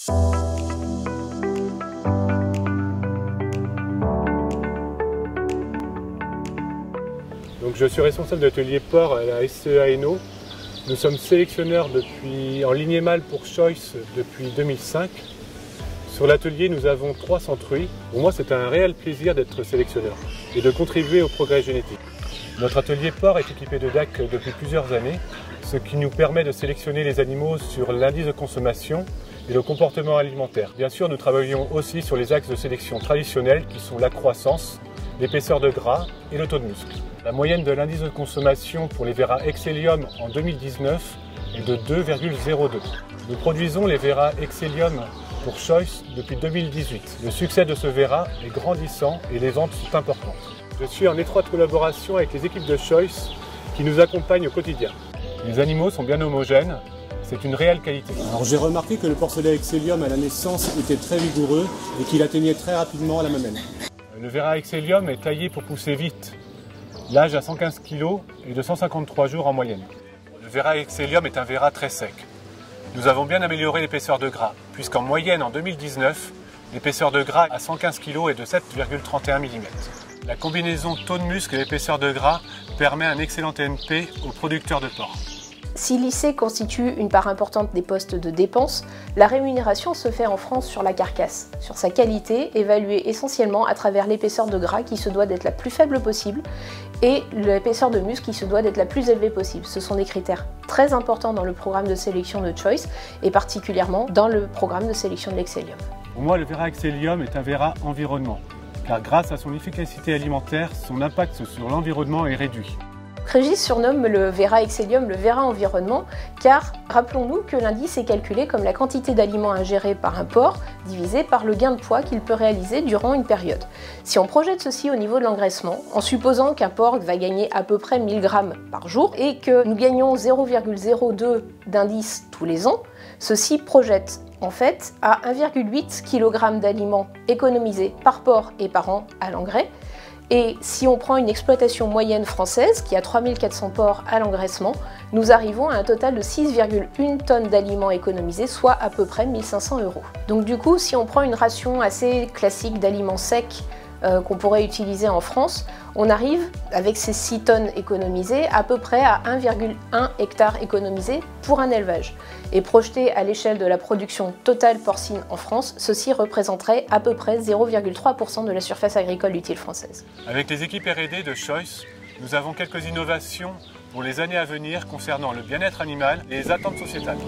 Donc, je suis responsable de l'atelier porc à la SCEA Hainaut. Nous sommes sélectionneurs en lignée mâle pour Choice depuis 2005. Sur l'atelier, nous avons 300 truies. Pour moi, c'est un réel plaisir d'être sélectionneur et de contribuer au progrès génétique. Notre atelier porc est équipé de DAC depuis plusieurs années, ce qui nous permet de sélectionner les animaux sur l'indice de consommation et le comportement alimentaire. Bien sûr, nous travaillons aussi sur les axes de sélection traditionnels qui sont la croissance, l'épaisseur de gras et le taux de muscle. La moyenne de l'indice de consommation pour les Véra Excellium en 2019 est de 2,02. Nous produisons les Véra Excellium pour Choice depuis 2018. Le succès de ce Véra est grandissant et les ventes sont importantes. Je suis en étroite collaboration avec les équipes de Choice qui nous accompagnent au quotidien. Les animaux sont bien homogènes, c'est une réelle qualité. Alors j'ai remarqué que le porcelet Excellium à la naissance était très vigoureux et qu'il atteignait très rapidement à la mamelle. Le Véra Excellium est taillé pour pousser vite. L'âge à 115 kg et de 153 jours en moyenne. Le Véra Excellium est un Véra très sec. Nous avons bien amélioré l'épaisseur de gras, puisqu'en moyenne en 2019, l'épaisseur de gras à 115 kg est de 7,31 mm. La combinaison taux de muscle et épaisseur de gras permet un excellent TNP aux producteurs de porc. Si l'IC constitue une part importante des postes de dépenses, la rémunération se fait en France sur la carcasse, sur sa qualité, évaluée essentiellement à travers l'épaisseur de gras qui se doit d'être la plus faible possible et l'épaisseur de muscle qui se doit d'être la plus élevée possible. Ce sont des critères très importants dans le programme de sélection de Choice et particulièrement dans le programme de sélection de l'Excellium. Pour moi, le Véra Excellium est un Véra environnement, car grâce à son efficacité alimentaire, son impact sur l'environnement est réduit. Régis surnomme le Véra Excellium le Véra environnement car rappelons-nous que l'indice est calculé comme la quantité d'aliments ingérés par un porc divisé par le gain de poids qu'il peut réaliser durant une période. Si on projette ceci au niveau de l'engraissement, en supposant qu'un porc va gagner à peu près 1000 grammes par jour et que nous gagnons 0,02 d'indice tous les ans, ceci projette en fait à 1,8 kg d'aliments économisés par porc et par an à l'engrais. Et si on prend une exploitation moyenne française qui a 3400 porcs à l'engraissement, nous arrivons à un total de 6,1 tonnes d'aliments économisés, soit à peu près 1500 €. Donc du coup, si on prend une ration assez classique d'aliments secs qu'on pourrait utiliser en France, on arrive, avec ces 6 tonnes économisées, à peu près à 1,1 hectare économisé pour un élevage. Et projeté à l'échelle de la production totale porcine en France, ceci représenterait à peu près 0,3% de la surface agricole utile française. Avec les équipes R&D de Choice, nous avons quelques innovations pour les années à venir concernant le bien-être animal et les attentes sociétales.